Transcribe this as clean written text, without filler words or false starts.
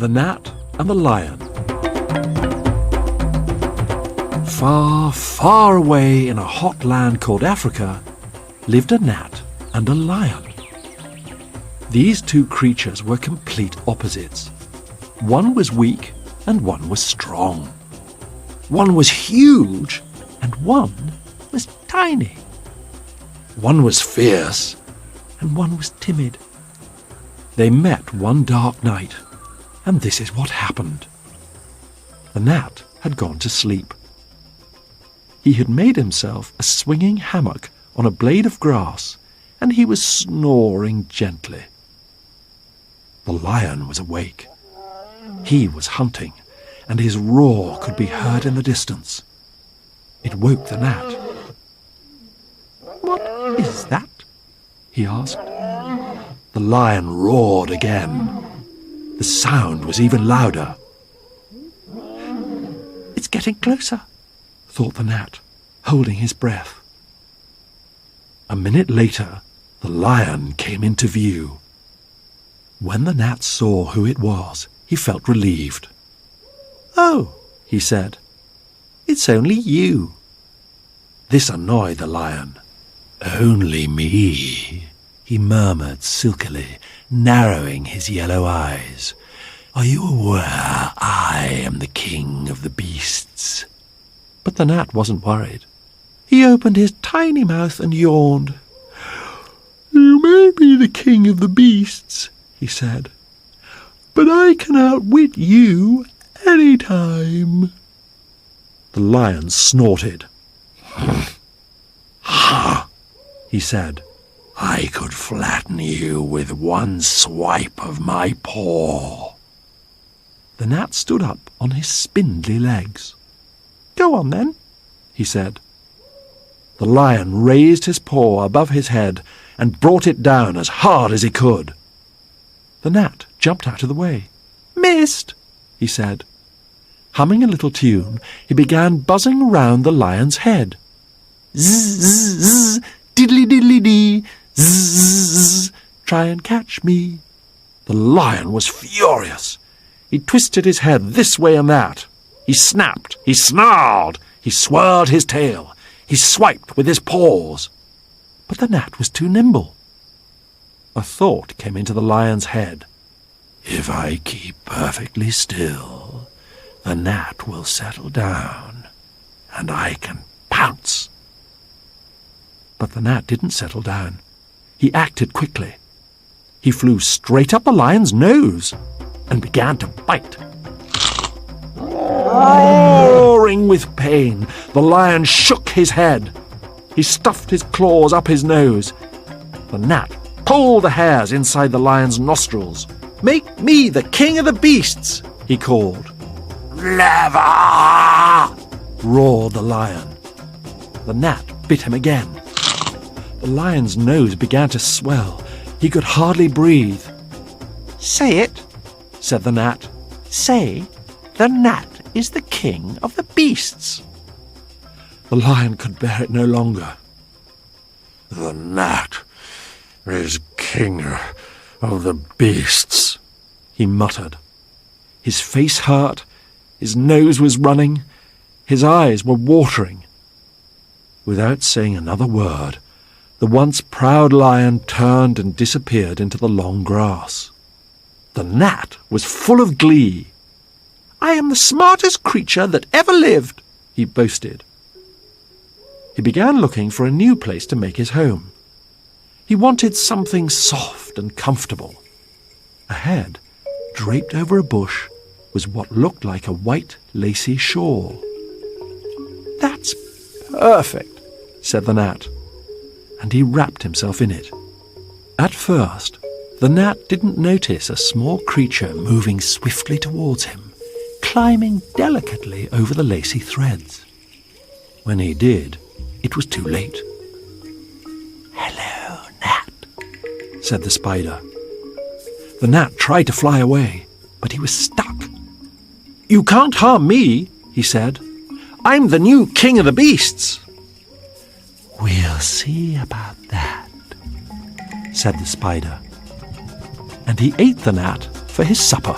The Gnat and the Lion. Far, far away in a hot land called Africa lived a gnat and a lion. These two creatures were complete opposites. One was weak and one was strong. One was huge and one was tiny. One was fierce and one was timid. They met one dark night, and this is what happened. The gnat had gone to sleep. He had made himself a swinging hammock on a blade of grass, and he was snoring gently. The lion was awake. He was hunting, and his roar could be heard in the distance. It woke the gnat. "What is that?" he asked. The lion roared again. The sound was even louder. "It's getting closer," thought the gnat, holding his breath. A minute later, the lion came into view. When the gnat saw who it was, he felt relieved. "Oh," he said, "it's only you." This annoyed the lion. "Only me," he murmured silkily, narrowing his yellow eyes. "Are you aware I am the king of the beasts?" But the gnat wasn't worried. He opened his tiny mouth and yawned. "You may be the king of the beasts," he said, "but I can outwit you any time." The lion snorted. "Ha!" he said. "I could flatten you with one swipe of my paw." The gnat stood up on his spindly legs. "Go on then," he said. The lion raised his paw above his head and brought it down as hard as he could. The gnat jumped out of the way. "Missed," he said. Humming a little tune, he began buzzing round the lion's head. "Zzz, zzz, zzz, diddly diddly dee, zzz, zzz, zzz, try and catch me." The lion was furious. He twisted his head this way and that. He snapped, he snarled, he swirled his tail, he swiped with his paws. But the gnat was too nimble. A thought came into the lion's head. "If I keep perfectly still, the gnat will settle down, and I can pounce." But the gnat didn't settle down. He acted quickly. He flew straight up the lion's nose and began to bite. Roaring with pain, the lion shook his head. He stuffed his claws up his nose. The gnat pulled the hairs inside the lion's nostrils. "Make me the king of the beasts," he called. "Never!" roared the lion. The gnat bit him again. The lion's nose began to swell. He could hardly breathe. "Say it," said the gnat. "Say, the gnat is the king of the beasts." The lion could bear it no longer. "The gnat is king of the beasts," he muttered. His face hurt, his nose was running, his eyes were watering. Without saying another word, the once proud lion turned and disappeared into the long grass. The gnat was full of glee. "I am the smartest creature that ever lived," he boasted. He began looking for a new place to make his home. He wanted something soft and comfortable. Ahead, draped over a bush, was what looked like a white, lacy shawl. "That's perfect," said the gnat, and he wrapped himself in it. At first, the gnat didn't notice a small creature moving swiftly towards him, climbing delicately over the lacy threads. When he did, it was too late. "Hello, gnat," said the spider. The gnat tried to fly away, but he was stuck. "You can't harm me," he said. "I'm the new king of the beasts." "We'll see about that," said the spider. And he ate the gnat for his supper.